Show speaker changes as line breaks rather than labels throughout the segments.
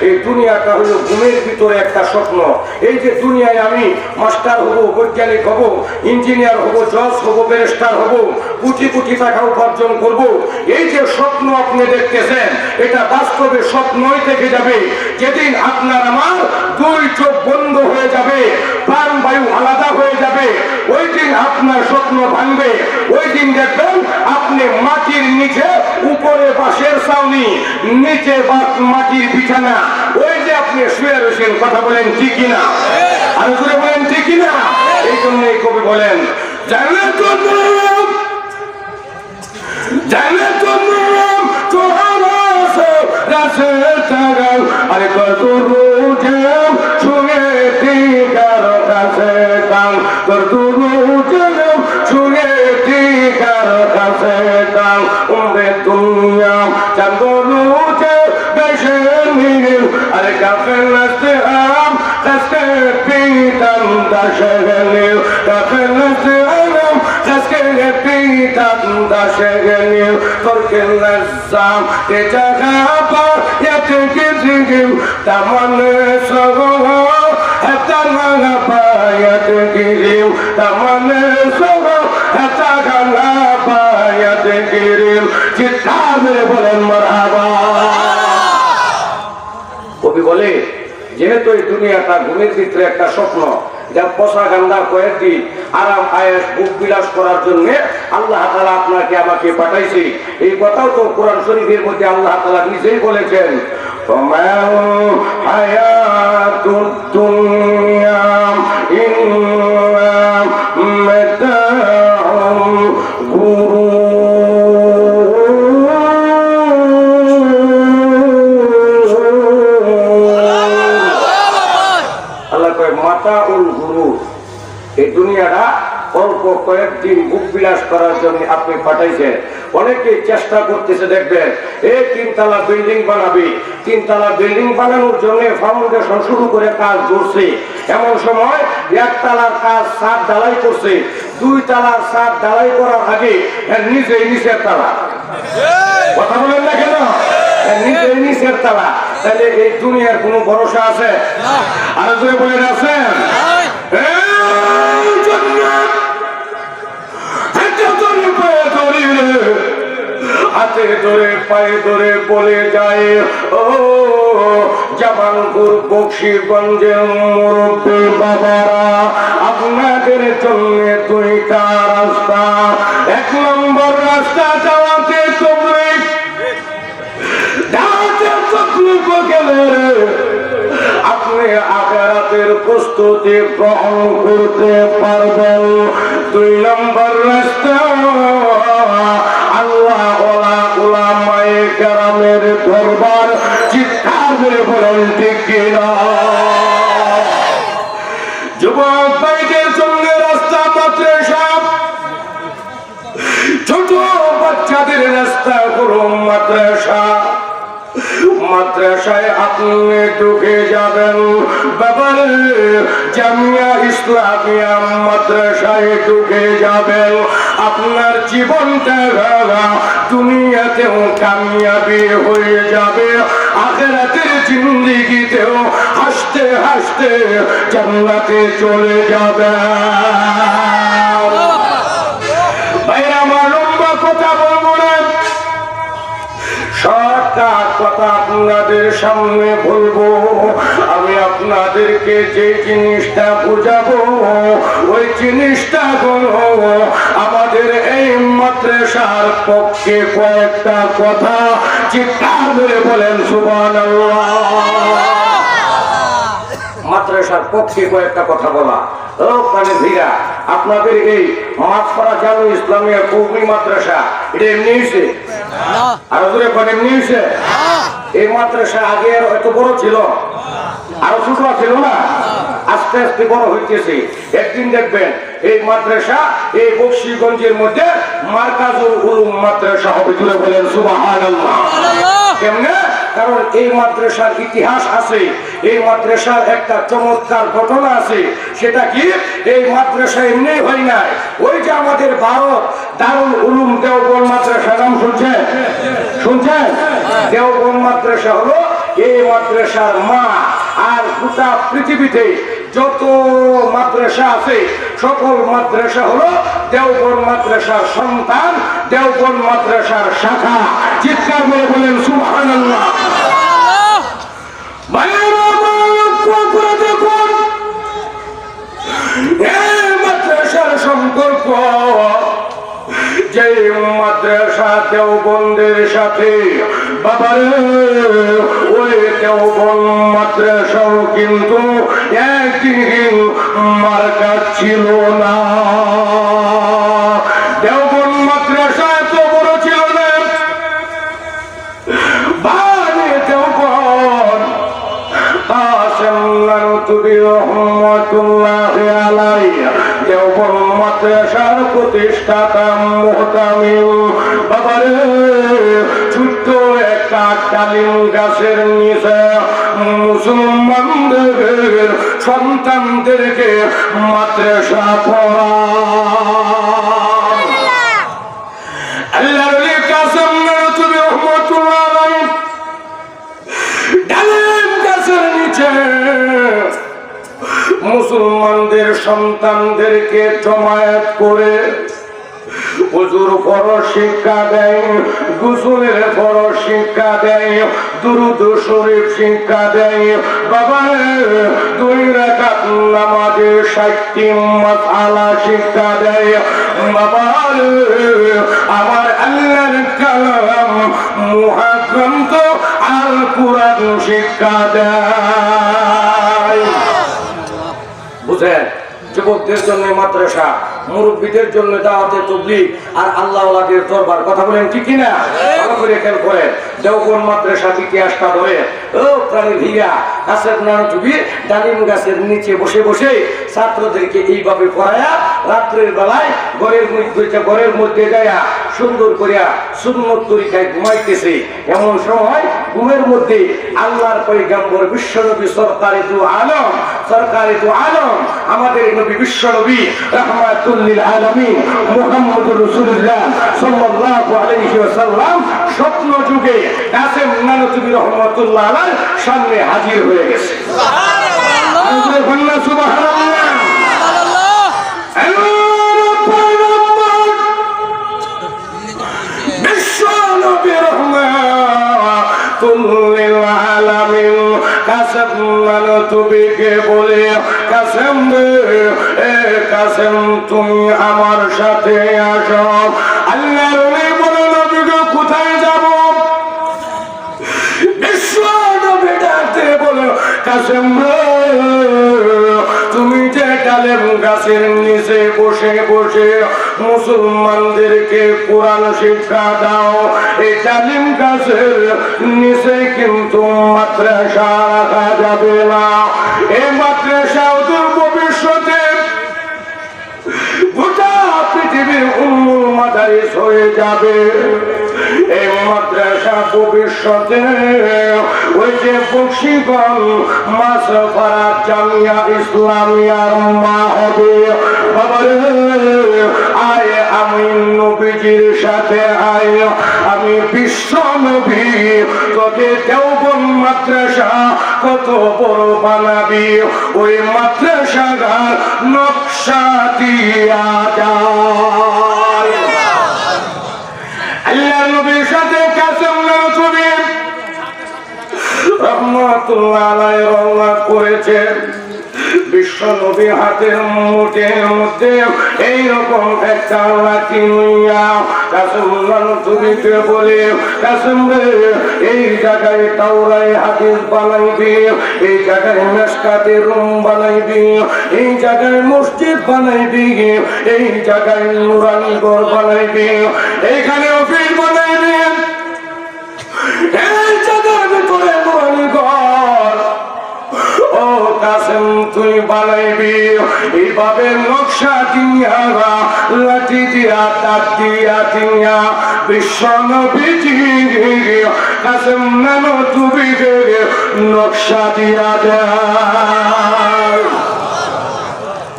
এই দুনিয়াটা হলো ঘুমের ভিতরে একটা স্বপ্ন। এই যে দুনিয়ায় আমি মাস্টার হব, বৈজ্ঞানিক হব, ইঞ্জিনিয়ার হব, জজ হব, ব্যারিস্টার হব, কোটি কোটি টাকা উপার্জন করব, এই যে স্বপ্ন আপনি দেখতেছেন এটা বাস্তবে স্বপ্নই থেকে যাবে। যেদিন আপনার আমার দুই চোখ বন্ধ হয়ে যাবে, প্রাণ বায়ু আলাদা হয়ে যাবে, ওই দিন আপনার স্বপ্ন ভাঙবে। ওই দিন দেখবেন আপনি মাটির নিচে, উপরে বাঁশের ছাউনি, নিচে মাটির বিছানা, ওই যে আপনি শুয়ে রয়েছেন। কথা বলেন ঠিক কিনা? আর জোরে বলেন ঠিক কিনা? এই জন্য এই কবি বলেন, জানে তো আরে কত রোজেম শুনে ঠিকার কাছে কাম, কত রোজেম শুনে ঠিকার কাছে কাম, উমরে দুনিয়া চাঁদ রোজে বেশে নীল, আরে কাফে নাচতে আম কাছে পিতাম দাসে গেল, কাফে নাচতে আম কাছে পিতাম দাসে গেল, তোরকে নাজাম তে জাগা পা ইয়াতে গিজিম তামানে সগো হাতা না পায়াতে গিজিম, তামানে সগো হাতা না পায়াতে গিজিম। চিৎকার মেরে বলেন মারহাবা। কবি বলে, যেহেতু এই দুনিয়াটা ঘুমের ভিতরে একটা স্বপ্ন, যা পশা গান্দা কয়েকটি আরাম আয়েশ বুক বিলাস করার জন্য আল্লাহ তাআলা আপনাকে আমাকে পাঠাইছে। এই কথাও তো কোরআন শরীফের মধ্যে আল্লাহ তাআলা নিজেই বলেছেন, হায়াতুদ দুনিয়া ইল্লা মাতাউল গুরুর। আল্লাহ কয় মাতাউল গুরুর, এই দুনিয়াটা অল্প কয়েকদিন বুক বিলাস করার জন্য আপনি পাঠাইছেন। অনেকে চেষ্টা করতেছে, দেখবেন এই 3 তলা বিল্ডিং বানাবে, 3 তলা বিল্ডিং বানানোর জন্য ফাউন্ডেশন শুরু করে কাজ করছে। এমন সময় 1 তলার কাজ ছাদ ঢালাই করছে, 2 তলার ছাদ ঢালাই করার আগে নিজেই নিচের তলা। কথা বলেন না কেন? নিজেই নিচের তলা। তাহলে এই দুনিয়ার কোনো ভরসা আছে? আর যদি বলেন আছেন, হাতে ধরে পায়ে ধরে বলে যায়, ও জামালপুর বকশীগঞ্জের মুরব্বী বাবারা, আপনাদের জন্য 2টা রাস্তা। 1 নম্বর রাস্তা যাওয়াতে তবলিগ, গেলে আপনি আখিরাতের প্রস্তুতি গ্রহণ করতে পারবেন। 2 নম্বর রাস্তা আল্লাহ উলামায়ে কেরামের দরবার। চিৎকার করে বলেন ঠিক কিনা? যুবক ভাইদের জন্য রাস্তা মাদ্রাসা, ছোট বাচ্চাদের রাস্তা হলো মাদ্রাসা। মাদ্রাসায় আপনি ঢুকে যাবেন, বাবার জামিয়া ইসলামিয়া মাদ্রাসায় ঢুকে যাবেন। আপনার জীবনটা দুনিয়াতেও কামিয়াবি হয়ে যাবে, আখিরাতের জিন্দেগিতেও হাসতে হাসতে জান্নাতে চলে যাবে। ভাইরা আমার লম্বা কথা বলবো না, শর্টকাট কথা আপনাদের সামনে বলবো। আমি আপনাদেরকে যে জিনিসটা বুঝাবো, ওই জিনিসটা হলো আমাদের এই মাদ্রাসার পক্ষে কয়েকটা কথা। চিৎকার করে বলেন সুবহানাল্লাহ। মাদ্রাসার পক্ষে কয়েকটা কথা বলা। ও প্রাণের ভিড়া, আপনাদের এই মাছপাড়া জামে ইসলামিয়া কওমি মাদ্রাসা এটা এমনি হয়েছে? আরো দূরে এমনি হয়েছে? এই মাদ্রাসা আগে এত বড় ছিল, আরো ছোট ছিল না, আস্তে আস্তে বড় হইতেছে। একদিন দেখবেন এই মাদ্রাসা এই বকশীগঞ্জের মধ্যে মারকাজুল উলুম মাদ্রাসা হবে। জুড়ে বলেন সুবহানাল্লাহ। কেমনে? কারণ এই মাদ্রাসার ইতিহাস আছে, এই মাদ্রাসার একটা চমৎকার ঘটনা আছে। সেটা কি? এই মাদ্রাসা এমনি হয় নাই। ওই যে আমাদের ভারত দারুল উলুম দেওবন্দ মাদ্রাসা, নাম শুনছেন? শুনছেন? দেওবন্দ মাদ্রাসা হলো এই মাদ্রাসার মা। আর গোটা পৃথিবীতে যত মাদ্রাসা আছে সকল মাদ্রাসা হলো দেওবন্দ মাদ্রাসার সন্তান, দেওবন্দ মাদ্রাসার শাখা। চিৎকার করে বলেন সুবহানাল্লাহ। মাদ্রাসার সম্পর্ক যে মাদ্রাসা দেওবন্দের সাথে বাবারে, ওই দেওবন্দ মাদ্রাসাও কিন্তু একদিন মার্কা ছিল না। দেওবন্দ মাদ্রাসা এত বড় ছিল না। বারে দেওবন্দ কাসেম নানুতুবি রহমাতুল্লাহি আলাইহি দেওবন্দ মাদ্রাসার প্রতিষ্ঠাতা মুহতামিম বাবারে, ছোট্ট একটা ডালিম গাছের নিচে মুসলমানদের সন্তানদেরকে মাদ্রাসা পড়ান। আল্লাহর ওলি কাসেম নানুতুবি রহমাতুল্লাহি আলাইহি ডালিম গাছের নিচে মুসলমানদের সন্তানদেরকে জমায়েত করে হুজুর ফরজ শিক্ষা দেয়, গোসলের ফরজ শিক্ষা দেয়, দুরূদ শরীফ শিক্ষা দেয়। বাবা 2 রাকাত নামাজের 60টি মাসআলা শিক্ষা দেয়। বাবা আমার আল্লাহর কালাম মুহাগ্রন্থ আল কুরআন শিক্ষা দেয়। বুঝেন, যুবকদের জন্য মাদ্রাসা, মুরব্বীদের জন্য দাওয়াতে তাবলীগ, আর আল্লাহওয়ালাদের দরবার। কথা বলেন ঠিক কিনা? ভালো করে খেয়াল করে দেওবন্দ মাদ্রাসার ইতিহাসটা ধরে। ও প্রাণী ভিড়া কাসেম নানুতুবি ডালিম গাছের নিচে বসে বসে ছাত্রদেরকে এইভাবে পড়ায়া রাত্রের বেলায় ঘরের মধ্যে যায়া সুন্দর করিয়া সুন্নত তরিকায় ঘুমাইতেছে। এমন সময় ঘুমের মধ্যে আল্লাহর পয়গম্বর বিশ্বনবী সরকারে দু আলম আমাদের নবী বিশ্বনবী রাহমাতুল লিল আলামিন মুহাম্মদুর রাসূলুল্লাহ সাল্লাল্লাহু আলাইহি ওয়াসাল্লাম স্বপ্ন যুগে কাসেম নানুতুবি রহমাতুল্লাহ আলাইহির সামনে হাজির হয়ে গেছে। সুবহানাল্লাহ, সুবহানাল্লাহ। বিশ্বনবী রাহমাতুল লিল আলামিন কাসেম নানুতুবিকে বলে, কাসেম এ কাসেম তুমি আমার সাথে আসো। আল্লাহর ওলি বলে, নবী গো কোথায় যাব? বিশ্বনবী ডাকতে বলে, কাসেম তুমি যে ডালিম গাছের নিচে বসে বসে মুসলমানদেরকে কোরআন শিক্ষা দাও, এই ডালিম গাছের নিচে কিন্তু মাদ্রাসা রাখা যাবে না। এই মাদ্রাসা অদূর ভবিষ্যতে গোটা পৃথিবীর উম্মুল মাদারিস হয়ে যাবে। এই মাদ্রাসা ভবিষ্যতে ওই যে বক্সিগঞ্জ মাসফারা জামিয়া ইসলামিয়ার মা হবে। বাবারে আয় আমি নবীজির সাথে আয়, আমি বিশ্ব নবী তোকে দেওবন্দ মাদ্রাসা কত বড় বানাবি, ওই মাদ্রাসার নকশা দিয়া যায়। আল্লাহর নবীর সাথে কাসেম নানুতুবি রহমাতুল্লাহ আলাইহি রওনা করেছেন। বিশ্ব নবী হাতের মুঠের মধ্যে এইরকম একটা লাঠি নিয়া কাসেম নানুতুবিকে বলে, কাসেম রে এই জায়গায় তাওরায়ে হাদিস বানাইবি, এই জায়গায় মিশকাতে রুম বানাইবি, এই জায়গায় মসজিদ বানাইবি, এই জায়গায় নুরানি ঘর বানাইবি, এইখানে অফিস বানাইবি, এই জায়গার ভিতরে নুরানি ঘর। ও কাসেম তুই বানাইবি এইভাবে নকশা দিয়া, লাঠি দিয়া, দাঁত দিয়া দিয়া বিশ্ব নবীজি কাসেম নানুতুবিকে নকশা দিয়া দেয়।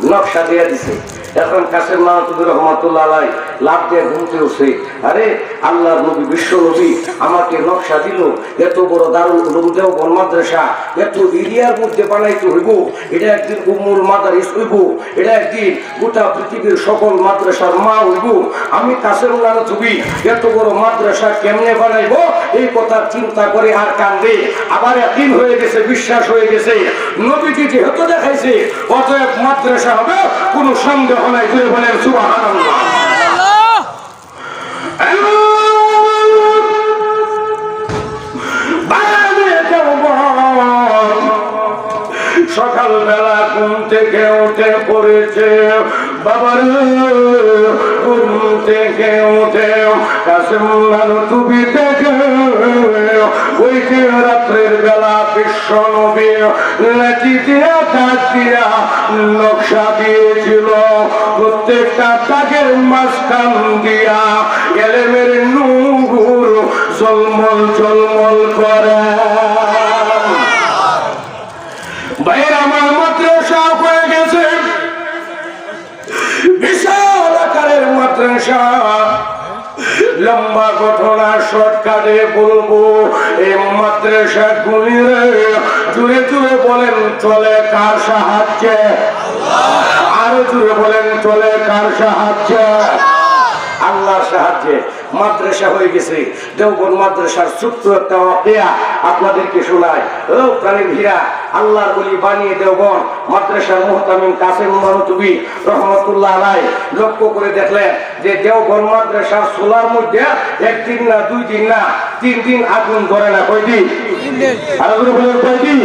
নকশা দিয়া দিছে। এখন কাসেম নানতুবি রহমতুল্লাহ আলাই লাভ দিয়ে ঘুমতে উঠছে, আরে আল্লাহর নবী বিশ্ব নবী আমাকে নকশা দিল, এত বড় দারুল উলুম দেওবন্দ মাদ্রাসা এত এরিয়ার মধ্যে বানাইতে হইব, এটা একদিন উম্মুল মাদারিস হইব, এটা একদিন গোটা পৃথিবীর সকল মাদ্রাসার মা হইব। আমি কাসেম নানতুবি এত বড় মাদ্রাসা কেমনে বানাইব এই কথা চিন্তা করে আর কান্দে। আবার একদিন হয়ে গেছে, বিশ্বাস হয়ে গেছে, নবীজি যেহেতু দেখাইছে অতএব মাদ্রাসা হবে, কোনো সন্দেহ নাই। করে বলেন সুবহানাল্লাহ। সকালবেলা ঘুম থেকে উঠে পড়েছে, বাবার ঘুম থেকে উঠে কাসেম নানতুবি থেকে ওই যে রাত্রের বেলা বিশ্ব নবী লাঠি দিয়া দাঁত দিয়া নকশা দিয়েছিল, প্রত্যেকটা দাগের মাঝখান দিয়া এলেমের নূর ঝলমল ঝলমল করে। ভাইয়ের আমার মাদ্রাসা হয়ে গেছে বিশাল আকারের মাদ্রাসা। লম্বা ঘটনা শর্টকাটে বলবো, এই মাদ্রাসা গুলিরে জুড়ে জুড়ে বলেন চলে কার সাহায্যে? আরো জুড়ে বলেন চলে কার সাহায্যে? আল্লাহর সাহায্যে মাদ্রাসা হয়ে গেছে। দেওবন্দ মাদ্রাসার ছোট্ট একটা ওয়াকিয়া আপনাদেরকে শোনায়। ও প্রাণীর হীরা, আল্লাহর ওলি বানিয়ে দেওবন্দ মাদ্রাসার মুহতামিম কাসেম নানতুবি রহমতুল্লাহ আলাইহি লক্ষ্য করে দেখলেন যে দেওবন্দ মাদ্রাসার সোলার মধ্যে একদিন না, 2 দিন না, 3 দিন আগুন ধরে না। কয়দিন? আরো জোরে বলেন কয়দিন?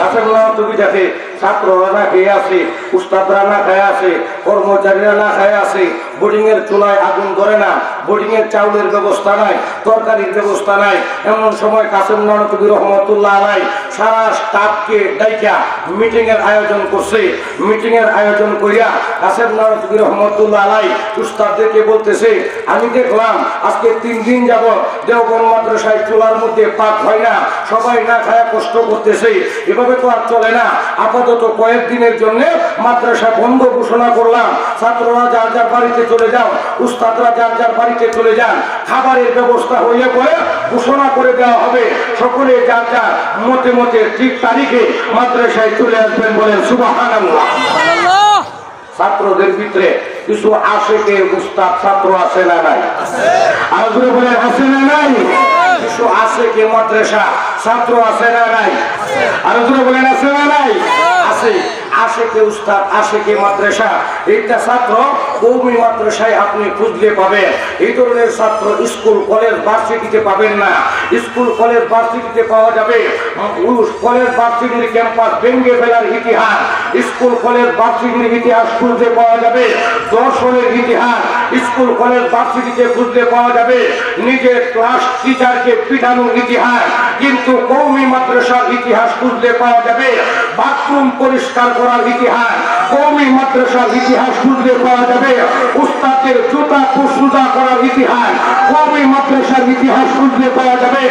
কাসেম নানতুবি যাতে ছাত্ররা না খেয়ে আছে, উস্তাদরা না খেয়ে আছে, কর্মচারীরা না খেয়ে আছে, বোর্ডিং এর চুলায় আগুন ধরে না, বোর্ডিং এর চাউলের ব্যবস্থা নাই, তরকারির ব্যবস্থা নাই। এমন সময় কাসেম নানতুবি রহমতুল্লাহ আলাইহি সারা স্টাফকে ডাইকা মিটিং এর আয়োজন করছে। মিটিং এর আয়োজন করিয়া কাসেম নানতুবি রহমতুল্লাহ আলাইহি উস্তাদদেরকে বলতেছে, আমি দেখলাম আজকে 3 দিন যাবত দেওবন্দ মাদ্রাসায় চুলার মধ্যে পাক হয় না, সবাই না খায়া কষ্ট করতেছে, এভাবে তো আর চলে না। আপাতত কয়েকদিনের জন্য মাদ্রাসা বন্ধ ঘোষণা করলাম, ছাত্ররা যার যার বাড়িতে চলে যাও, উস্তাদরা যার যার বাড়িতে চলে যান, খাবারের ব্যবস্থা হইলে পরে ঘোষণা করে দেওয়া হবে, সকলে যার যার মতে মতে ঠিক তারিখে মাদ্রাসায় চলে আসবেন। বলেন সুবহানাল্লাহ। ছাত্রদের ভিতরে কিছু আশেকে উস্তাদ ছাত্র আছে না নাই? আর বলেন আছে না নাই? কিছু আশেকে মাদ্রাসা ছাত্র আছে না নাই? আর বলেন আছে না নাই? আছে। আশেকে উস্তাদ, আশেকে মাদ্রাসা, এইটা ছাত্র কওমি মাদ্রাসায় আপনি খুঁজলে পাবেন। এই ধরনের ছাত্র স্কুল কলেজ ভার্সিটিতে পাবেন না। স্কুল কলেজ ভার্সিটিতে পাওয়া যাবে কলেজ ভার্সিটির ক্যাম্পাস ভেঙে ফেলার ইতিহাস, স্কুল কলেজ ভার্সিটির ইতিহাস খুঁজতে পাওয়া যাবে, দর্শনের ইতিহাস স্কুল কলেজ ভার্সিটিতে খুঁজতে পাওয়া যাবে, নিজের ক্লাস টিচারকে পিটানোর ইতিহাস, কিন্তু কওমি মাদ্রাসার ইতিহাস খুঁজতে পাওয়া যাবে বাথরুম পরিষ্কার করার ইতিহাস, কওমি মাদ্রাসার ইতিহাস খুঁজতে পাওয়া যাবে উস্তাদের জুতা পরিশুদ্ধ করার ইতিহাস, কওমি মাদ্রাসার ইতিহাস খুঁজতে পাওয়া যাবে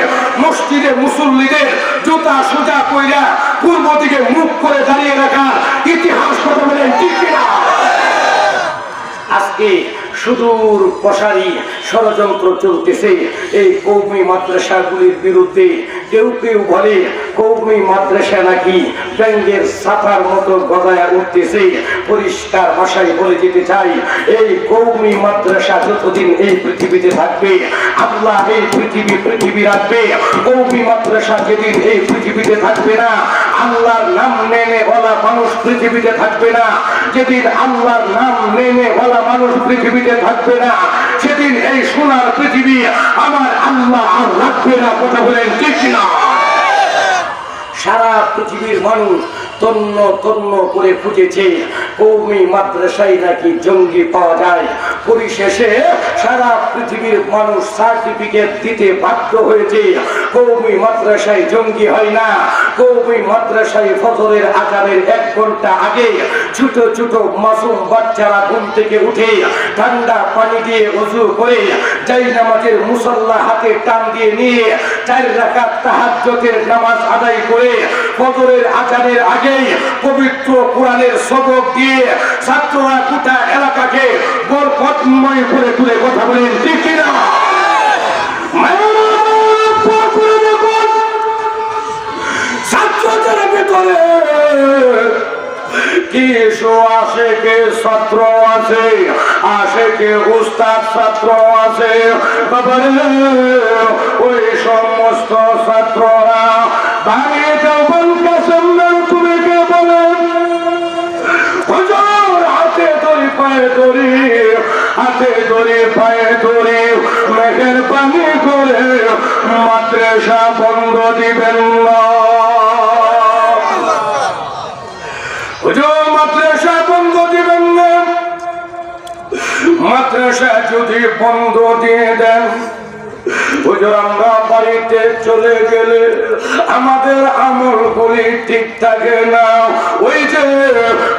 মসজিদে মুসল্লিদের জুতা সোজা কইরা পূর্ব দিকে মুখ করে দাঁড়িয়ে রাখার ইতিহাস। কথা বলেন ঠিক কিনা? আজকে সুদূর প্রসারী ষড়যন্ত্র চলতেছে এই কওমি মাদ্রাসাগুলির বিরুদ্ধে। কেউ কেউ বলে কওমি মাদ্রাসা নাকি ব্যাঙের ছাতার মতো গজায়া উঠতেছে। পরিষ্কার ভাষায় বলে যেতে চাই, এই কওমি মাদ্রাসা যতদিন এই পৃথিবীতে থাকবে, আল্লাহ এই পৃথিবী রাখবে। কওমি মাদ্রাসা যেদিন এই পৃথিবীতে থাকবে না, আল্লাহর নাম নেনে বলা মানুষ পৃথিবীতে থাকবে না, যেদিন আল্লাহর নাম নেনে বলা মানুষ পৃথিবীতে থাকবে না, সেদিন এই সোনার পৃথিবী আমার আল্লাহ আর রাখবে না। কথা বলেন ঠিক না? সারা পৃথিবীর মানুষ তন্ন তন্ন করে খুঁজেছে কওমি মাদ্রাসায় নাকি জঙ্গি পাওয়া যায়, পরিশেষে সারা পৃথিবীর মানুষ সার্টিফিকেট দিতে বাধ্য হয়েছে কওমি মাদ্রাসায় জঙ্গি হয় না। কওমি মাদ্রাসায় ফজরের আজানের 1 ঘন্টা আগে ছোট ছোট মাসুম বাচ্চারা ঘুম থেকে উঠে ঠান্ডা পানি দিয়ে ওযু করে জায়নামাজের মুসল্লা হাতে টান দিয়ে নিয়ে 4 রাকাত তাহাজ্জুদের নামাজ আদায় করে ফজরের আজানের আগে পবিত্র কোরআনের সবক দিয়ে ছাত্ররা গোটা এলাকাকে বরকতময় করে তুলে। কথা বলেন ঠিক কিনা? ছাত্রদের ভিতরে কিছু আশেকে ছাত্র আছে, আশেকে উস্তাদ ছাত্র আছে। বাবারে ওই সমস্ত ছাত্ররা বাড়িতে তুমি কে বলেন হুজুর হাতে ধরি পায়ে ধরি, হাতে ধরি পায়ে ধরি, মেঘের পানি করে মাদ্রাসা বন্ধ দিবেন না। হুজুর মাদ্রাসা বন্ধ দিবেন না। মাদ্রাসা যদি বন্ধ দিয়ে দেন হুজুর আমরা বাড়িতে চলে গেলে আমাদের আমলগুলি ঠিক থাকে না। ওই যে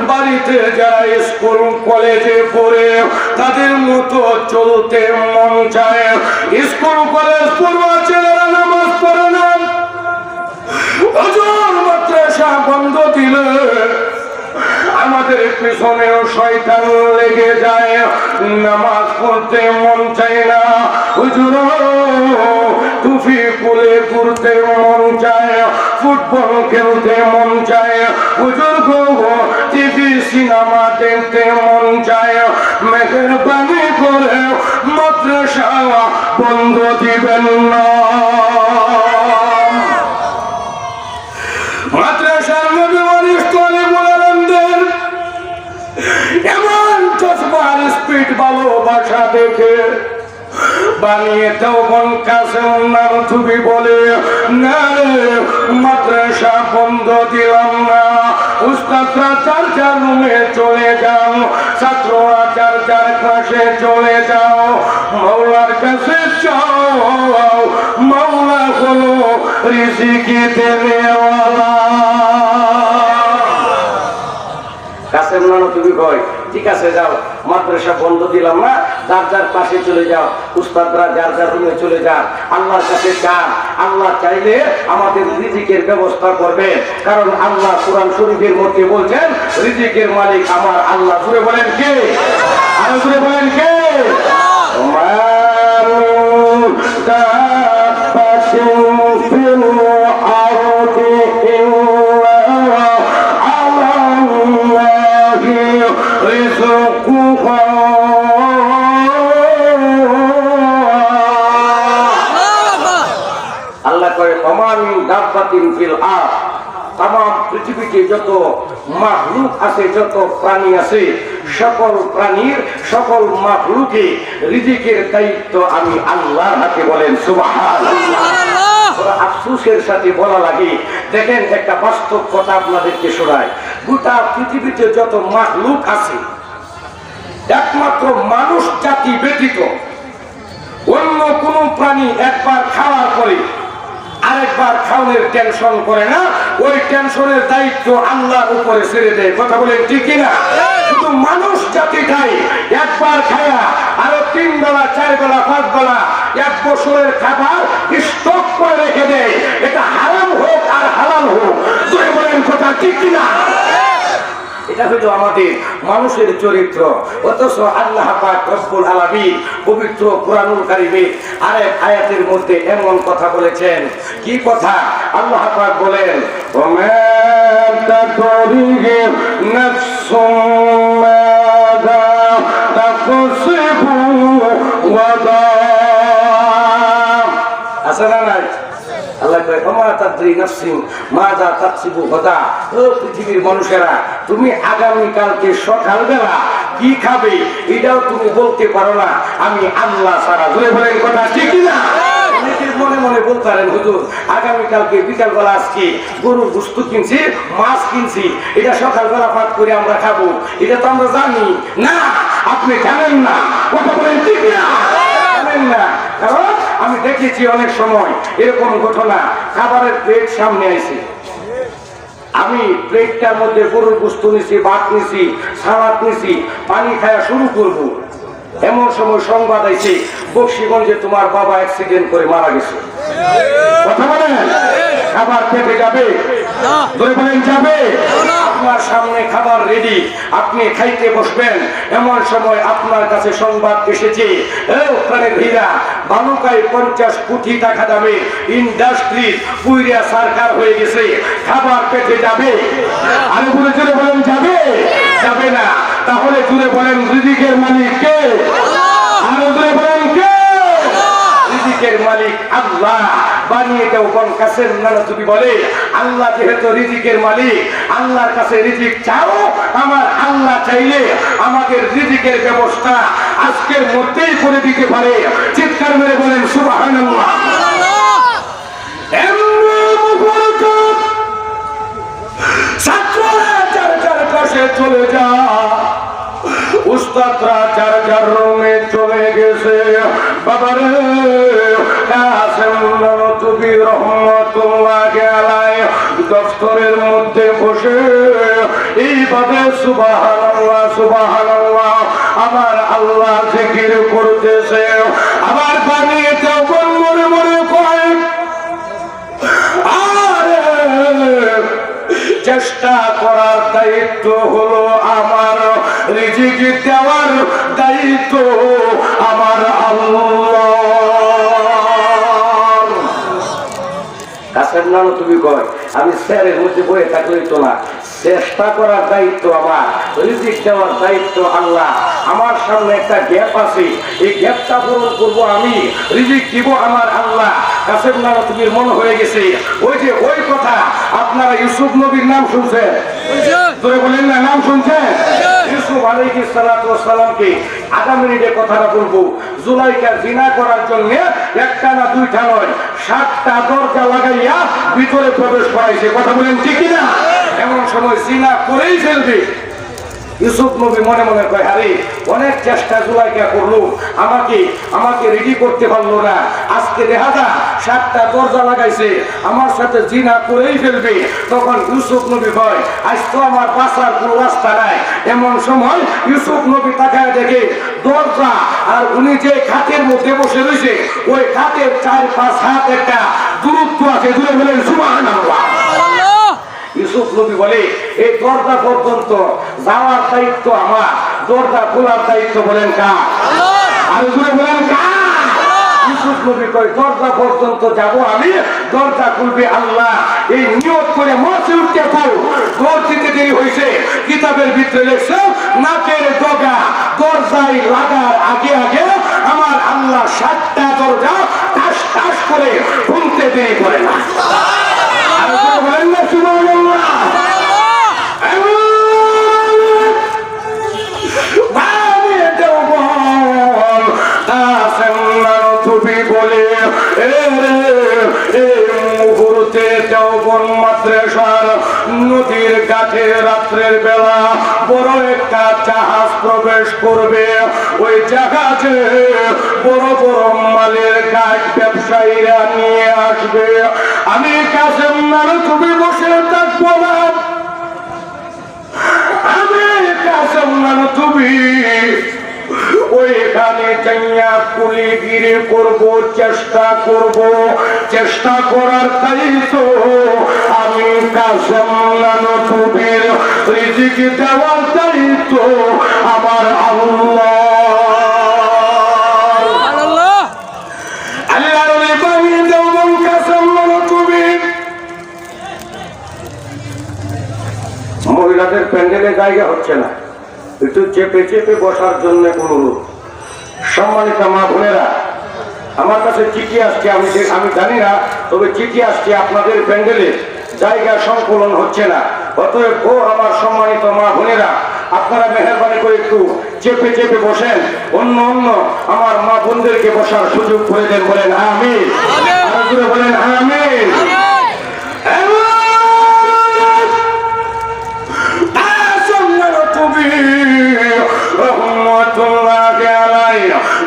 বাড়িতে যারা স্কুল কলেজে পড়ে তাদের মতো চলতে মন চায়। স্কুল কলেজ পড়ুয়া ছেলেরা নামাজ পড়ে না। হুজুর মাদ্রাসা বন্ধ দিলে আমাদের পিছনেও শয়তান লেগে যায়, নামাজ পড়তে মন চায় না। হুজুর টুপি খুলে ঘুরতে মন চায়, ফুটবল খেলতে মন চায়। হুজুর গো টিভি সিনেমা দেখতে মন চায়। মেহেরবানি করে মাদ্রাসা বন্ধ দিবেন না। মাদ্রাসার নবী স্থলে বলেন এমন চশমার স্পিড ভালোবাসা দেখে বানিয়ে দেওবন কাসেম নাম তুমি বলে না মাদ্রাসা বন্ধ দিলাম না। উস্তাদরা যার যার রুমে চলে যাও, ছাত্ররা যার যার ক্লাসে চলে যাও, মাওলার কাছে চাও। মাওলা হলো রিজিকি দেনেওয়ালা। কাসেম নানো তুমি কই ঠিক আছে যাও, মাদ্রাসা বন্ধ দিলাম না, যার যার পাশে চলে যাও, উস্তাদরা যার যার রুমে চলে যান, আল্লাহর কাছে চান। আল্লাহ চাইলে আমাদের রিজিকের ব্যবস্থা করবে, কারণ আল্লাহ কোরআন শরীফের মধ্যে বলছেন রিজিকের মালিক আমার আল্লাহ। জুড়ে বলেন কে? আরো জুড়ে বলেন কে? আল্লাহ করে তাম পৃথিবীতে যত মাখলুক আছে, যত প্রাণী আছে, সকল প্রাণীর সকল মাখলুকে রিজিকের দায়িত্ব আমি আল্লাহর হাতে। বলেন সুবহানাল্লাহ। আফসোসের সাথে বলা লাগে, দেখেন একটা বাস্তব কথা আপনাদেরকে শোনায়। গোটা পৃথিবীতে যত মাখলুক আছে একমাত্র মানুষ জাতি ব্যতীত অন্য কোন প্রাণী একবার খাওয়ার পরে আরেকবার খাওয়ানোর টেনশন করে না। ওই টেনশনের দায়িত্ব আল্লাহর উপরে ছেড়ে দেয়। কথা বলেন ঠিক কিনা? শুধু মানুষ জাতিটাই একবার খায়া আরো 3 বেলা 4 বেলা 5 বেলা 1 বছরের খাবার স্টক করে রেখে দেয়। এটা হারাম হোক আর হালাল হোক, জোরে বলেন কথা ঠিক কিনা? এটা হলো আমাদের মানুষের চরিত্র। অথচ আল্লাহ পাক রব্বুল আলামিন পবিত্র কোরআনুল কারীমে আরেক আয়াতের মধ্যে এমন কথা বলেছেন। কি কথা? আল্লাহ পাক বলেন ওমা তাদরিগে নাফসুম মাযা তাকসিবু ওয়াদা। আসলে নাই আল্লাহ কয় ওমা তাদরি নাফসিন মাযা তাকসিবু গাদা। ও পৃথিবীর মানুষেরা, তুমি আগামী কালকে সকালবেলা কি খাবে এটাও তুমি বলতে পারো না আমি আল্লাহ ছাড়া। জোরে বলেন কথা ঠিক না? অনেকের মনে মনে বলতারেন হুজুর আগামীকালকে বিকালবেলা আজকে গরুর গোশত কিনছি, মাছ কিনছি, এটা সকালবেলা পাক করে আমরা খাবো, এটা তো আমরা জানি না। আপনি জানেন না, কথা বলেন ঠিক না? জানেন না, কারণ আমি দেখেছি অনেক সময় এরকম ঘটনা, খাবারের প্লেট সামনে আইছে, আমি প্লেটটার মধ্যে গরুর গোশত নিছি, ভাত নিছি, সালাদ নিছি, পানি খাওয়া শুরু করব, এমন সময় সংবাদ আইছে বক্সিগঞ্জে তোমার বাবা অ্যাক্সিডেন্ট করে মারা গেছে। কথা বলেন, খাবার পেটে যাবে? ধরে বলেন যাবে? আপনার সামনে খাবার রেডি, আপনি খাইতে বসবেন, এমন সময় আপনার কাছে সংবাদ এসেছে ওখানে ভিড়া বালুকায় 50 কোটি টাকা দামে ইন্ডাস্ট্রি পুইরা সরকার হয়ে গেছে, খাবার পেটে যাবে? আরে বলে জোরে বলেন যাবে? যাবে না। তাহলে জুড়ে বলেন রিজিকের মালিক কে? আরো জুড়ে বলেন কে? রিজিকের মালিক আল্লাহ। বানিয়ে দেও কোন কাছের নানা তুমি বলে আল্লাহ যেহেতু রিজিকের মালিক, আল্লাহর কাছে রিজিক চাও, আমার আল্লাহ চাইলে আমাদের রিজিকের ব্যবস্থা আজকের মধ্যেই করে দিতে পারে। চিৎকার মেরে বলেন সুবহানাল্লাহ। ছাত্ররা যার যার কাছে চলে যা, উস্তাদরা যার যার রুমে চলে গেছে। বাবারে কাসেম নবী রহমাতুল্লাহ আলাইহি দফতরের মধ্যে বসে এইভাবে সুবহানাল্লাহ সুবহানাল্লাহ আমার আল্লাহ জিকির করতেছে। আবার বানিয়েতে মনে মনে কয় চেষ্টা করার দায়িত্ব হলো আমার, রিজিক দেওয়ার দায়িত্ব আমার আল্লাহর। কাছের নাম তুমি কয় আমি স্যারের মধ্যে বয়ে থাকলেই তো না, চেষ্টা করার দায়িত্ব আমার, রিজিক দেওয়ার দায়িত্ব আল্লাহ। আমার সামনে একটা গ্যাপ আছে, এই গ্যাপটা পূরণ করবো আমি, রিজিক দিব আমার আল্লাহ। কাছের নাম তুমি মনে হয়ে গেছে ওই যে ওই কথা, আপনারা ইউসুফ নবীর নাম শুনছেন? তোরে বলেন না, নাম শুনছেন? ইউসুফ আলাইহিস সালাতু ওয়াস সালামকে আগামী মিনিটে কথাটা বলবো। জুলাইখা জিনা করার জন্য একটা না দুইটা নয় 7টা দরজা লাগাইয়া ভিতরে প্রবেশ করাইছে। কথা বলেন ঠিক না? এমন সময় জিনা করেই ফেলবে। ইউসুফ নবী মনে মনে কয় আরে অনেক চেষ্টা জুলাইখা করলো, আমাকে রেডি করতে পারলো না, আজকে দেখা যা 7টা দরজা লাগাইছে, আমার সাথে জিনা করেই ফেলবে। তখন ইউসুফ নবী কয় আজ তো আমার বাঁচার কোনো রাস্তা নাই। এমন সময় ইউসুফ নবী তাকায় দেখে দরজা, আর উনি যে খাটের মধ্যে বসে রয়েছে ওই খাটের 4-5 হাত একটা দূরত্ব আছে। দূরে বলেন সুবহানাল্লাহ। ইউসুফ নবী বলে এই দরজা পর্যন্ত যাওয়ার দায়িত্ব আমার, দরজা খোলার দায়িত্ব বলেন কার? আর জুড়ে বলেন কার? ইউসুফ নবী কয় দরজা পর্যন্ত যাব আমি, দরজা খুলবে আল্লাহ। এই নিয়ত করে মরতে উঠতে পারো, দর দিতে দেরি হয়েছে। কিতাবের ভিতরে লেখছে নাকের ডগা দরজায় লাগার আগে আগে আমার আল্লাহ 7টা দরজা টাস টাস করে খুলতে দেরি করে না। আর বলেন না সুবহানাল্লাহ। নদীর কাছে রাত্রের বেলা বড় একটা জাহাজ প্রবেশ করবে। ওই জাহাজে বড় বড় মালের কাজ ব্যবসায়ীরা নিয়ে আসবে। আমি কাসেম তুমি বসে থাকবো না, আমি কাসেম তুমি ওইখানে যাইয়া কুলিগিরি করব, চেষ্টা করার দায়িত্ব আমি কাসেম নবীর, রিজিক দেওয়ার দায়িত্ব আমার আল্লাহ। মহিলাদের প্যান্ডেলে জায়গা হচ্ছে না, একটু চেপে চেপে বসার জন্য অনুরোধ। সম্মানিত মা বোনেরা, আমার কাছে চিঠি আসছে, আমি জানি না, তবে চিঠি আসছে আপনাদের প্যান্ডেলে জায়গা সংকুলন হচ্ছে না। অতএব ও আমার সম্মানিত মা বোনেরা, আপনারা মেহেরবানি করে একটু চেপে চেপে বসেন, অন্য আমার মা বোনদেরকে বসার সুযোগ করে দেন। বলেন আমিন। জোরে বলেন আমিন।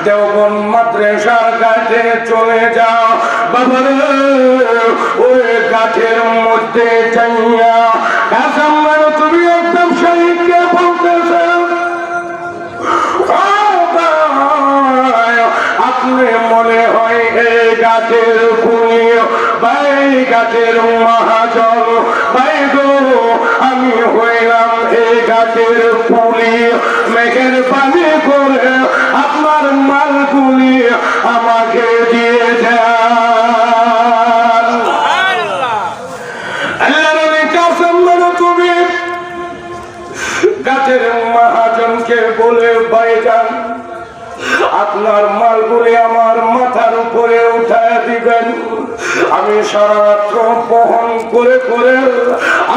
দেওবন মাদ্রাসার ঘাটে চলে যাও বাবারে, ওই ঘাটের মধ্যে যাইয়া তুমি একদম শহীদকে বলতেছে আপনি মনে হয় এই ঘাটের ভূমি ভাই, ঘাটের মহাজন ভাই গো, আমি হইলাম এই ঘাটের পুলি, মেঘের পানি করে আপনার মালগুলি আমাকে দিয়ে যান। আল্লাহ নবী কাসেম তুমি ঘাটের মহাজনকে বলে ভাইজান আপনার মালগুলি আমার মাথার উপরে উঠায় দিবেন, আমি সারা রাত্র বহন করে করে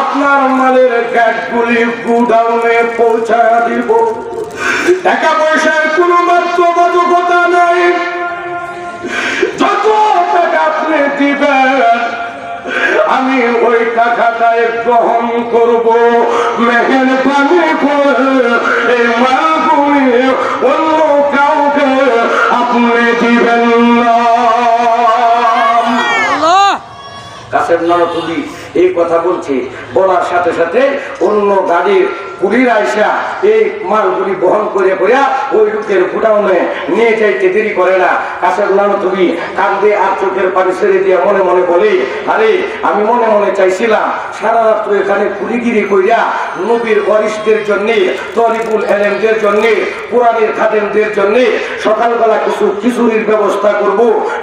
আপনার মালের গ্যাটগুলি গুডাউনে পৌঁছায় দিব। টাকা পয়সার কোনো বাধ্যবাধকতা নাই, যত টাকা আপনি দিবেন আমি ওই টাকাটাই গ্রহণ করব। মেঘের পানি করে এই মালগুলি অন্য কাউকে আপনি দিবেন না। কাসেম নানতুবি এই কথা বলছে, বলার সাথে সাথে অন্য গাড়ির কুলির আইসা এই মালগুলি বহন করে ওই লোকের গুডাউনে নিয়ে যাইতে দেরি করে না। কাসেম নানতুবি কান্দে আর চোখের পানি ছেড়ে দিয়ে মনে মনে বলে, আরে আমি মনে মনে চাইছিলাম সারা রাত্র এখানে কুলিগিরি কইরা নবীর ওয়ারিসদের জন্য, তরিকুল এলেমদের জন্য, কোরআনের খাদেমদের জন্য সকালবেলা কিছু খিচুড়ির ব্যবস্থা করব,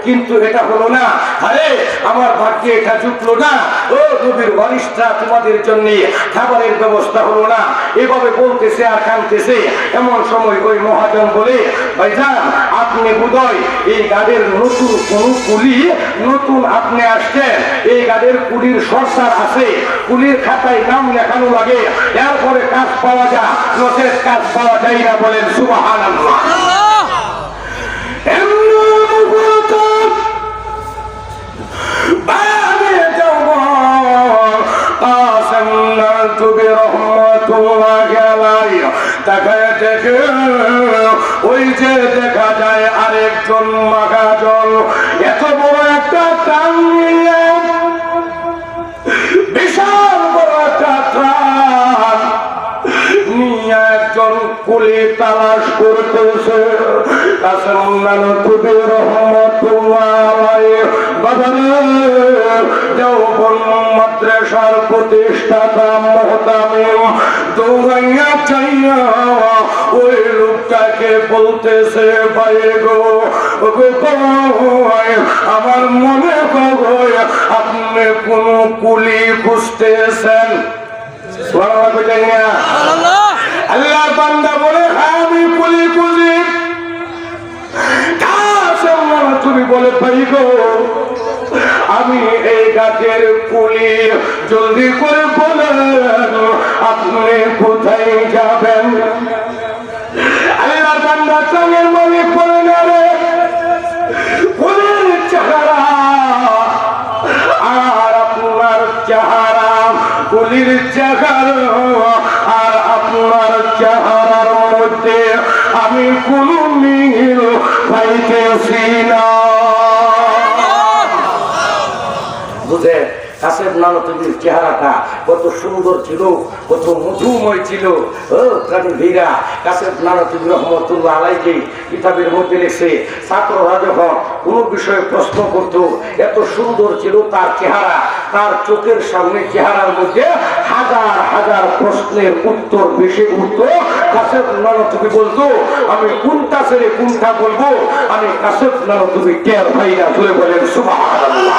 কিন্তু এটা হলো না। আরে আমার ভাগ্যে এটা জুটলো না, ও নবীর ওয়ারিসরা তোমাদের জন্য খাবারের ব্যবস্থা হলো না। এভাবে বলতেছে আর কাঁদতেছে। এমন সময় ওই মহাজন বলে, ভাইজান আপনি বোধহয় এই গাড়ির নতুন কোন কুলি নতুন আপনি আসছেন, এই গাড়ির কুলির সরকার আছে, কুলির খাতায় নাম লেখানো লাগে, এরপরে কাজ পাওয়া যায়, নচেত কাজ পাওয়া যায় না। বলেন সুবহানাল্লাহ। ওই যে দেখা যায় আরেকজন মহাজন এত বড় একটা টান নিয়ে, বিশাল বড় একটা ট্রাক নিয়ে একজন কুলি তালাশ করতেছে। কাসেম নানতুবি রহমাতুল্লাহ আলাইহি দেওবন মাদ্রাসার প্রতিষ্ঠাতা মুহতামিম দৌড়াইয়া চাইয়া ওই লোকটাকে বলতেছে, ভাই গো আমার মনে হয় আপনি কোন কুলি খুঁজতেছেন। আল্লাহ বান্দা বলে, হ্যাঁ আমি কুলি খুঁজি। তুমি বলে, ভাই গো আমি এই গাছের কুলি, জলদি করে বলেন আপনি কোথায় যাবেন। আল্লাহ বান্দা চাঙের মালিক বলে, না রে কুলির চেহারা আর আপনার চেহারা, কুলির চেহারা আর আপনার চেহারার মধ্যে আমি কোন মিল পাইতেছি না। বুঝে কাসেম নানতুবির চেহারাটা কত সুন্দর ছিল, কত মধুময় ছিল। ও প্রাণী ভীরা, কাসেম নানতুবি রহমতুল্লাহ আলাইহি কিতাবের মধ্যে লিখছে, ছাত্ররা যখন কোনো বিষয়ে প্রশ্ন করত, এত সুন্দর ছিল তার চেহারা, তার চোখের সামনে চেহারার মধ্যে হাজার হাজার প্রশ্নের উত্তর বেশি উঠত। কাসেম নানতুবি বলতো, আমি কোনটা ছেড়ে কোনটা বলবো আমি কাসেম নানতুবি টের পাই না। তুলে বলেন সুবহানাল্লাহ।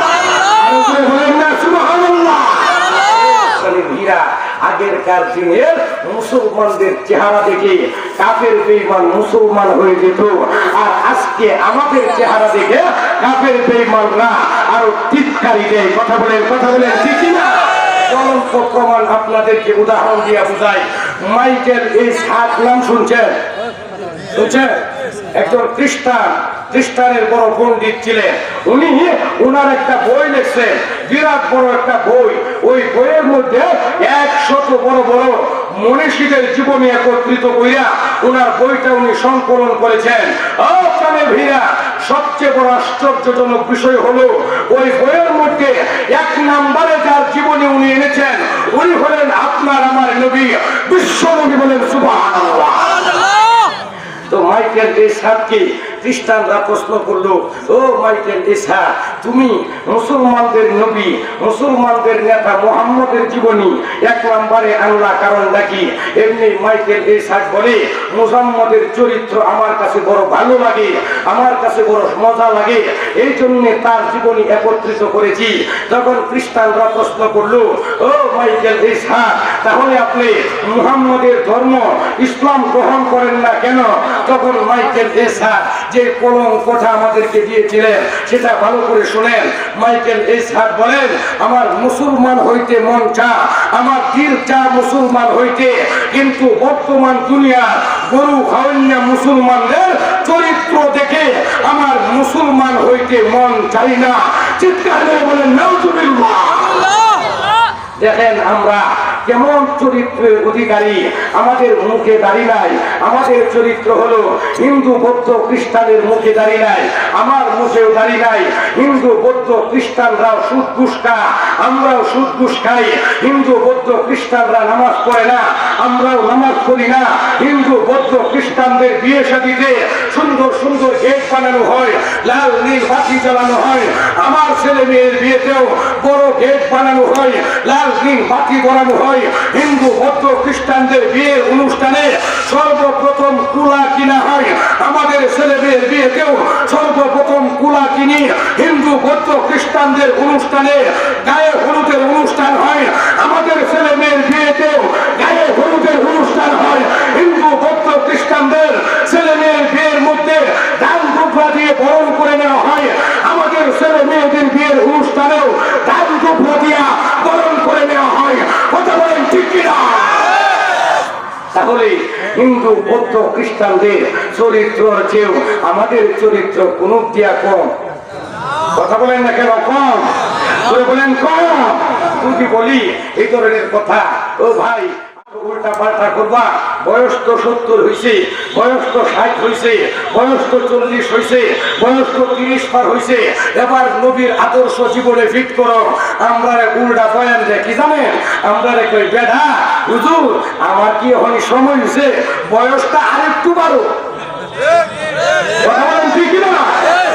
আগেরকার দিনের মুসলমানদের চেহারা দেখে কাফের বেঈমান মুসলমান হয়ে যেত, আর আজকে আমাদের চেহারা দেখে কাফের বেঈমানরা আরো টিটকারি দেয়। কথা বলেন ঠিক না? চলন্ত প্রমাণ আপনাদেরকে উদাহরণ দিয়ে বুঝাই। মাইকেল এই সাত নাম শুনছেন? একজন খ্রিস্টান খ্রিস্টানের বড় পণ্ডিত ছিলেন। উনি ওনার একটা বই লিখছেন, বিরাট বড় একটা বই। ওই বইয়ের মধ্যে 100 বড় বড় মনীষীদের জীবনী একত্রিত কইরা ওনার বইটা উনি সংকলন করেছেন। ভিড়া সবচেয়ে বড় আশ্চর্যজনক বিষয় হলো ওই বইয়ের মধ্যে 1 নম্বরে যার জীবনী উনি এনেছেন উনি হলেন আপনার আমার নবী, বিশ্ব নবী। বলেন সুবহানাল্লাহ। তো মাইকেল ইসহাককে খ্রিস্টানরা প্রশ্ন করলো, ও মাইকেল ইসহাক, তুমি মুসলমানদের নবী, মুসলমানদের নেতা মুহাম্মদের জীবনী 1 নম্বরে আনলা, কারণ নাকি? এমনি মাইকেল ইসহাক বলে, মুহাম্মদের চরিত্র আমার কাছে বড় ভালো লাগে, আমার কাছে বড় মজা লাগে, এই জন্য তার জীবনী একত্রিত করেছি। তখন খ্রিস্টানরা প্রশ্ন করলো, ও মাইকেল ইসহাক, তাহলে আপনি মুহাম্মদের ধর্ম ইসলাম গ্রহণ করেন না কেন? তখন মাইকেল ইসহাক যে কলঙ্কটা আমাদেরকে দিয়েছিলেন সেটা ভালো করে শুনেন। মাইকেল ইসহাক বলেন, আমার মুসলমান হইতে মন চা, আমার দিল চা মুসলমান হইতে, কিন্তু বর্তমান দুনিয়া গরু খাওয়াইয়া মুসলমানদের চরিত্র দেখে আমার মুসলমান হইতে মন চাই না। চিৎকার করে বলেন নাউজুবিল্লাহ। দেখেন আমরা কেমন চরিত্রের অধিকারী, আমাদের মুখে দাড়ি নাই, আমাদের চরিত্র হলো হিন্দু বৌদ্ধ খ্রিস্টানের মুখে দাড়ি নাই, আমার মুখেও দাড়ি নাই। হিন্দু বৌদ্ধ খ্রিস্টানরাও সুদ ঘুষ খায়, আমরাও সুদ ঘুষ খাই। হিন্দু বৌদ্ধ খ্রিস্টানরা নামাজ পড়ে না, আমরাও নামাজ পড়ি না। হিন্দু বৌদ্ধ খ্রিস্টানদের বিয়ে শাদীতে সুন্দর সুন্দর গেট বানানো হয়, লাল নীল বাতি জ্বালানো হয়। আমার ছেলে মেয়ের বিয়েতেও বড় গেট বানানো হয়, লাল নীল বাতি জ্বালানো হয়। হিন্দু বৌদ্ধ খ্রিস্টানদের বিয়ের অনুষ্ঠানে সর্বপ্রথম কুলা কিনা হয়, আমাদের ছেলে মেয়ের বিয়েতেও সর্বপ্রথম কুলা কিনি। হিন্দু বৌদ্ধ খ্রিস্টানদের অনুষ্ঠানে গায়ে হলুদের অনুষ্ঠান হয়, আমাদের ছেলে মেয়ের বিয়েতেও গায়ে হলুদের অনুষ্ঠান হয়। হিন্দু বৌদ্ধ খ্রিস্টানদের ছেলে মেয়ের বিয়ের মধ্যে ধান টুকরা দিয়ে বরণ করে নেওয়া হয়, আমাদের ছেলে মেয়েদের বিয়ের অনুষ্ঠানেও ধান টুকরা দিয়া বরণ করে নেওয়া হয়। কথা বলেন ঠিক কিনা? তাহলে হিন্দু বৌদ্ধ খ্রিস্টানদের চরিত্রের চেয়েও আমাদের চরিত্র কোন দিয়া কম? কথা বলেন না কেন কম? বলেন কম। যদি বলি এই ধরনের কথা, ও ভাই উল্টা পাল্টা করবা, বয়স তো 70 হয়েছে, বয়স তো 60 হয়েছে, বয়স তো 40 হয়েছে, বয়স তো 30 পার হয়েছে, এবার নবীর আদর্শ জীবনে ফিট করো। আমরা উল্টা বয়ান দেয় কি জানেন? আমরা কই, বেডা হুজুর আমার কি এখন সময় হয়েছে, বয়সটা আরেকটু বাড়ো।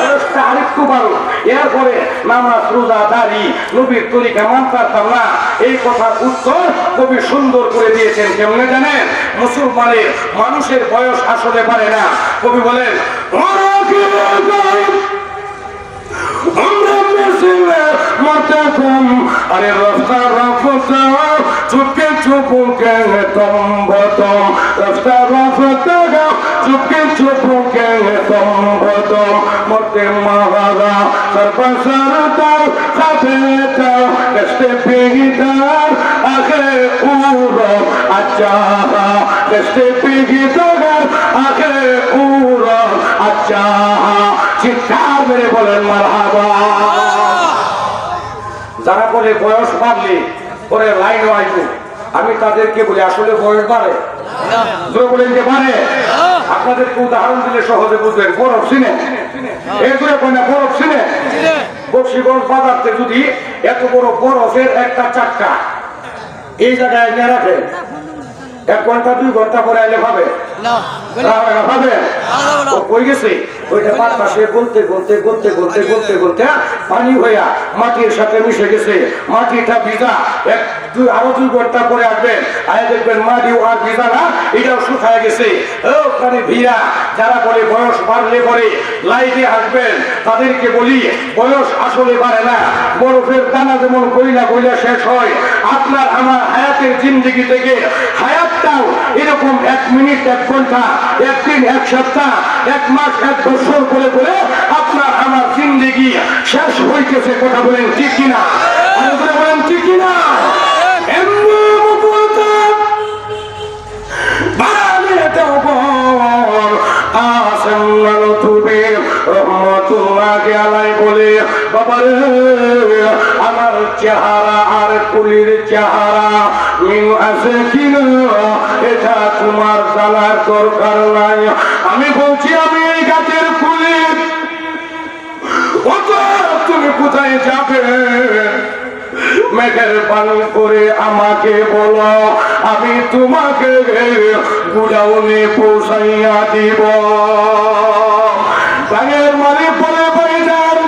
বয়সটা আরেকটু বাড়ো, এরপরে নামাজ রোজা দাড়ি নবীর তরিকা মানতাম না। এই কথার উত্তর কবি সুন্দর করে দিয়েছেন। কেমনে জানেন? মুসলমানের মানুষের বয়স আসলে পারে না। কবি বলেন, আরে রাস্তা রাফতা চুপকে চুপকে তম্বতম, রাস্তা রাফতা চুপকে চুপকে তম্বতম, মতে মহারা সর্বসরতার সাথেতা কষ্টে পিগিতার আগে উড়ো আচ্ছা, কষ্টে পিগিতার আগে উড়ো আচ্ছা। চিৎকার মেরে বলেন মারহাবা। যারা বলে বয়স বাড়লে পরে লাইনও আসবো, আমি তাদেরকে বলি আসলে বয়স বাড়ে? বলেন যে বাড়ে। আপনাদেরকে উদাহরণ দিলে সহজে বুঝবেন। বরফ চিনে? এগুলো না বরফ চিনে? বক্সিগঞ্জ বাজারতে যদি এত বড় বরফের একটা চাক্কা এই জায়গায় নিয়ে রাখে, 1 ঘন্টা 2 ঘন্টা পরে আইলে ভাবে কই গেছে? ওইটা বাতাসে গলতে গলতে গলতে গলতে গলতে গলতে পানি হইয়া মাটির সাথে মিশে গেছে, মাটিটা ভিজা। আরো 2 ঘন্টা পরে আসবেন, আয় দেখবেন মাটিও আর ভিজা না, এটাও শুকায় গেছে। ওখানে ভিড়া যারা বলে বয়স বাড়লে পরে লাইনে আসবেন, তাদেরকে বলি বয়স আসলে বাড়ে না। বরফের দানা যেমন গইলা গইলা শেষ হয়, আপনার আমার হায়াতের জিন্দেগি থেকে হায়াতটাও এরকম 1 মিনিট 1 ঘন্টা 1 দিন 1 সপ্তাহ 1 মাস 1 বছর করে করে আপনার আমার জিন্দেগি শেষ হইতেছে। কথা বলেন ঠিক কিনা? বলেন ঠিক কিনা? রহমতুল্লাহ আলাই বলে, বাবারে আমার চেহারা আর কুলির চেহারা মিল আছে কিনা এটা তোমার জানার দরকার নাই। আমি বলছি আমি এই গাছের কুলি, তুমি কোথায় যাবে? মেঘের পানি করে আমাকে বলো, আমি তোমাকে গুডাউনে পৌঁছাইয়া দিব। বাগের মালিক বলে, ভাইজান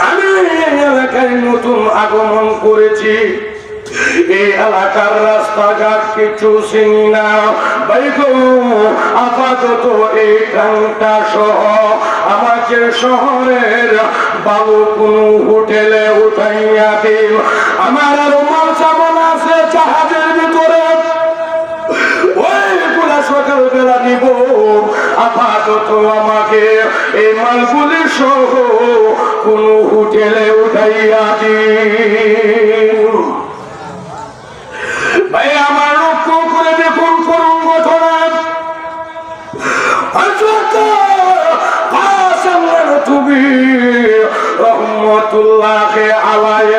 আমি এই এলাকায় নতুন আগমন করেছি, এই এলাকার রাস্তাঘাট কিছু চিনি না ভাই গো, আপাতত এই টাঙ্কা সহ আমাকে শহরের বাবু কোন হোটেলে উঠাইয়া দিন। আমার আরো মাল সামান আছে জাহাজের ভিতরে, ওইগুলা সকালবেলা নিব। আপাতত আমাকে এই মালগুলি সহ কোন হোটেলে উঠাইয়া দিন। ভাই আমার লক্ষ্য করে দেখুন করুন ঘটনা, তুমি রহমতুল্লাহ আলাই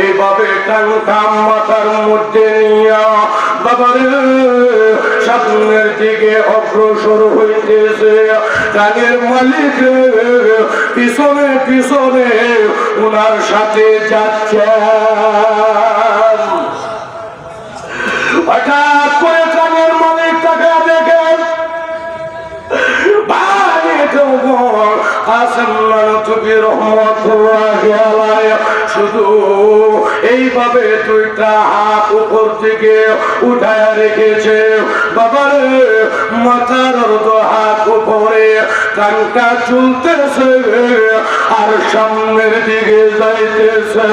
এইভাবে টানটা মাথার মধ্যে নিয়া বাবারে সামনের দিকে অগ্রসর হইতেছে। গানের মালিক পিছনে পিছনে ওনার সাথে যাচ্ছে। হঠাৎ করে গানের মালিক তাকে দেখে শুধু এইভাবে দুইটা হাত উপর দিকে উঠায় রেখেছে। বাবারে মাথার হাত উপরে, কানটা চুলতেছে আর সামনের দিকে যাইতেছে।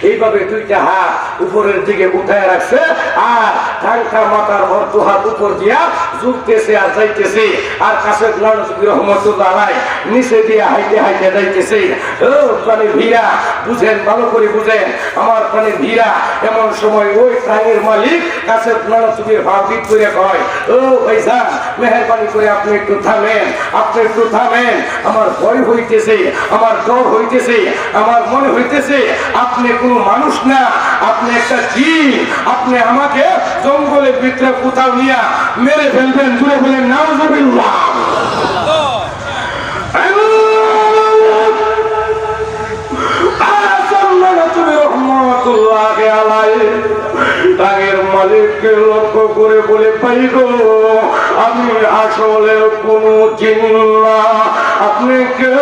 এইভাবে দুইটা হাত উপরের দিকে উঠায় রাখছে আর ঠান্ডা মাথার অর্ধ হাত উপর দিয়া ঝুঁকতেছে আর যাইতেছে। আর কাছে রহমতুল্লাহ আলাই নিচে দিয়া হাইতে হাইতে যাইতেছে। ও প্রাণীর ভিড়া বুঝেন, ভালো করে বুঝেন আমার প্রাণীর ভিড়া। এমন সময় ওই প্রাণীর মালিক কাছে নবীর ভাব দিক করে কয়, ও ভাইজান মেহেরবানি করে আপনি একটু থামেন, আপনি একটু থামেন। আমার ভয় হইতেছে, আমার ডর হইতেছে, আমার মনে হইতেছে আপনি কোনো মানুষ না, আপনি একটা জিন। আপনি আমাকে জঙ্গলের ভিতরে কোথাও নিয়ে মেরে ফেলবেন। জুড়ে বলেন নাউজুবিল্লাহ। তাগের মালিককে লক্ষ্য করে বলে, পাই গো আমি আসলে কোন জিন না, আপনি কে?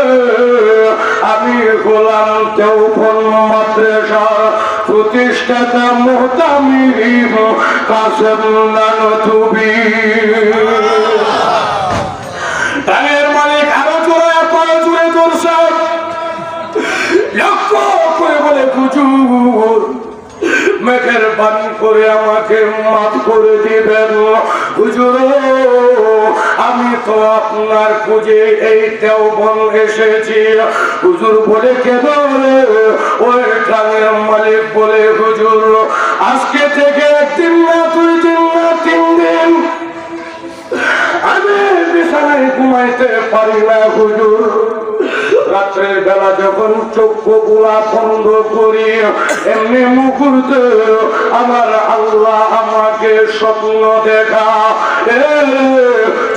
আমি গোলাম দেওবন মাদ্রাসা প্রতিষ্ঠাতা মুহতামিম কাসেম নানতুবি। তাগের মালিক আরো জোরে পরে জুড়ে ধরছে, লক্ষ্য করে বলে, হুজুর মেঘের বাণী করে আমাকে মাফ করে দিবেন। হুজুর আমি তো আপনার খুঁজে এই দেওবন এসেছি। হুজুর বলে, কেন রে? ওই গ্রামের মালিক বলে, হুজুর আজকে থেকে 1 দিন না 2 দিন না 3 দিন আমি বিছানায় ঘুমাইতে পারি না হুজুর। রাত্রের বেলা যখন চক্ষুগুলা বন্ধ করি এমনি মুহূর্তে আমার আল্লাহ আমাকে স্বপ্ন দেখা,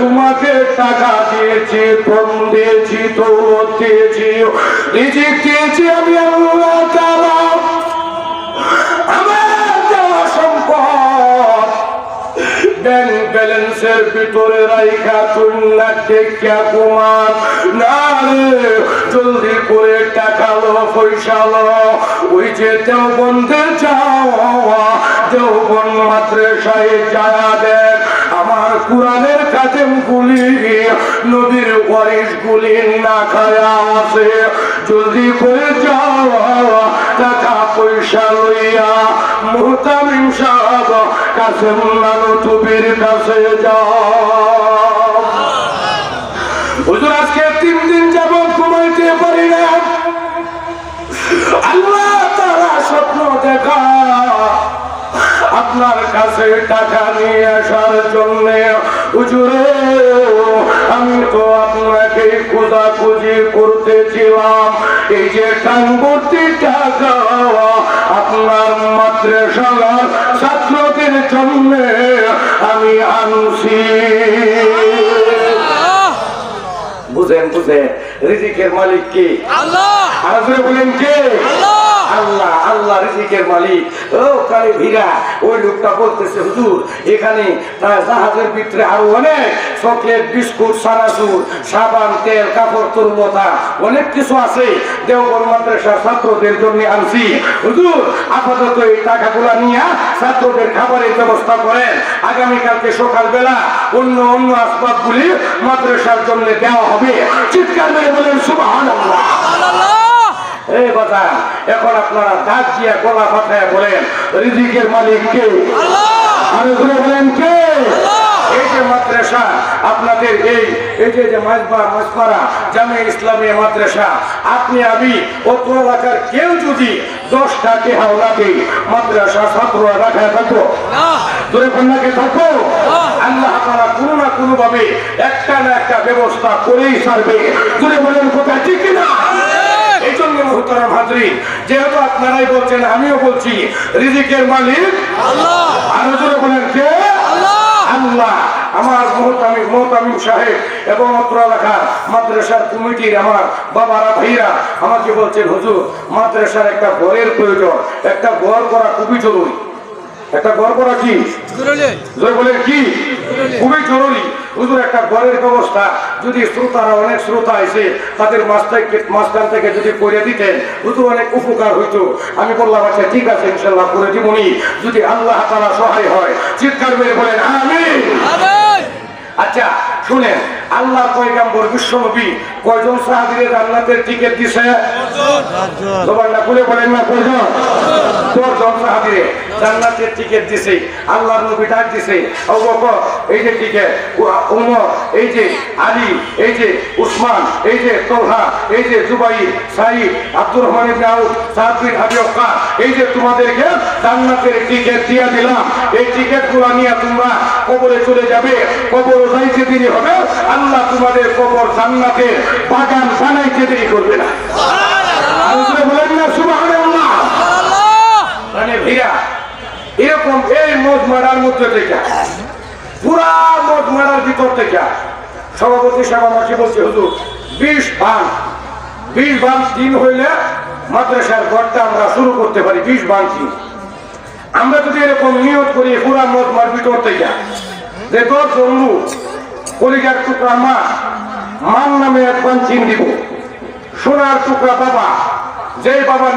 তোমাকে টাকা দিয়েছি, ফোন দিয়েছি, দৌলত দিয়েছি, রিজিক দিয়েছি আমি আল্লাহ তাআলা। আমার দেওয়া সম্পদ ব্যাংক ব্যালেন্সের ভিতরে রাইখা তুলনা দেখিয়া কুমার না রে, জলদি করে টাকা লো, পয়সা লো। ওই যে দেওবন্দে যাওয়া, দেওবন মাদ্রাসায় যায়া দেখ আমার কোরআনের খাতেম গুলি, নবীর ওয়ারিস গুলি না খায়া আছে। জলদি করে যাওয়া, টাকা পয়সা লইয়া মুহতামিম সাহেব কাসেম নানতুবির কাছে যাও। হুজুর আজকে 3 দিন যাবত ঘুমাইতে পারি না, আল্লাহ তাআলা স্বপ্ন দেখা আপনার কাছে টাকা নিয়ে আসার জন্য। হুজুর আমি তো আপনাকে খোঁজাখুঁজি করতেছিলাম, এই যে টাঙ্গতি টাকা আপনার মাদ্রাসার ছাত্রদের জন্য আমি আনছি। বুঝেন বুঝেন, রিজিকের মালিক কে? আল্লাহ। আর বলেন কে? আল্লাহ। আল্লাহ। আল্লাহ রিজিকের মালিক। ও কালে ভিড়া ওই লোকটা বলতেছে, হুজুর এখানে জাহাজের ভিতরে আরো অনেক চকলেট, বিস্কুট, সানাসুর, সাবান, তেল, কাপড়, তরুলতা অনেক কিছু আছে, দেওবন্দ মাদ্রাসার ছাত্রদের জন্য আনছি। হুজুর আপাতত এই টাকাগুলা নিয়ে ছাত্রদের খাবারের ব্যবস্থা করেন, আগামীকালকে সকালবেলা অন্য অন্য আসবাবগুলি মাদ্রাসার জন্য দেওয়া হবে। চিৎকার মেরে বলেন সুবহানাল্লাহ। এই কথা এখন আপনারা ডাক দিয়া গলা ফাটায় বলেন, রিজিকের মালিক কে? আল্লাহ। আর বলেন কে? আল্লাহ। এই যে মাদ্রাসা আপনাদের এই যে মাঝপাড়া জামে ইসলামী মাদ্রাসা, আপনি আমি অত এলাকার কেউ যদি 10টা টেহাও লাগে মাদ্রাসা ছাত্ররা রাখায় থাকবো, দূরে কন্যাকে থাকবো। আল্লাহ তাআলা কোনো না কোনো ভাবে একটা না একটা ব্যবস্থা করেই ছাড়বে। দূরে বলেন কথা ঠিক কিনা? এই জন্য মুহতারাম হাজরিন, যেহেতু আপনারাই বলছেন আমিও বলছি, রিজিকের মালিক আল্লাহ। আর জোরে বলেন কে? আল্লাহ। আল্লাহ। আমার মোহতামিম সাহেব এবং অত্র এলাকার মাদ্রাসার কমিটির আমার বাবারা ভাইরা আমাকে বলছেন, হুজুর মাদ্রাসার একটা ঘরের প্রয়োজন, একটা ঘর করা খুবই জরুরি। একটা ঘর করা কি বলেন কি খুবই জরুরি। হুজুর একটা ঘরের ব্যবস্থা যদি শ্রোতারা, অনেক শ্রোতা আছে, তাদের মাঝখান থেকে যদি করে দিতেন হুজুর অনেক উপকার হইতো। আমি বললাম আচ্ছা ঠিক আছে ইনশাল্লাহ করে দিবনি, যদি আল্লাহ তাআলা সহায় হয়। চিৎকার মেরে বলেন আমিন। আচ্ছা শুনেন, আল্লাহ পয়গম্বর বিশ্বনবী কয়জন সাহাবীকে জান্নাতের টিকিট দিয়েছে? জবান না খুলে বলেন না কয়জন? 10 জন সাহাবীকে জান্নাতের টিকিট দিয়েছে। আল্লাহর নবী ডাক দিয়েছে, আবু বকর এই যে টিকিট, ওমর এই যে, আলী এই যে, উসমান এই যে, তালহা এই যে, জুবাইর, সাঈদ, আব্দুর রহমান ইবনে আউফ, সাদ বিন আবি ওয়াক্কাস, এই যে তোমাদেরকে জান্নাতের টিকিট দিয়ে দিলাম। এই টিকিটগুলো নিয়ে তোমরা কবরে চলে যাবে। কবর যাইতে দেরি হবে, আল্লাহ তোমাদের কবর জান্নাতের বাগান বানাইতে দেরি করবে না। বলেন না সুবহানাল্লাহ। মানে ভিড়া এরকম এই মজমারার মধ্যে থেকে, পুরা মজমারার ভিতর থেকে সভাপতি সাহেব আমাকে বলছে, হুজুর 20 ভাগ 3 হইলে মাদ্রাসার ঘরটা আমরা শুরু করতে পারি। 20 ভাগ 3 আমরা যদি এরকম নিয়ত করি পুরা মজমার ভিতর থেকে, যে 10 জন লোক কলিজার টুকরা মা মান নামে 1 ভাগ 3 দিব, সোনার টুকরা বাবা, যেই বাবা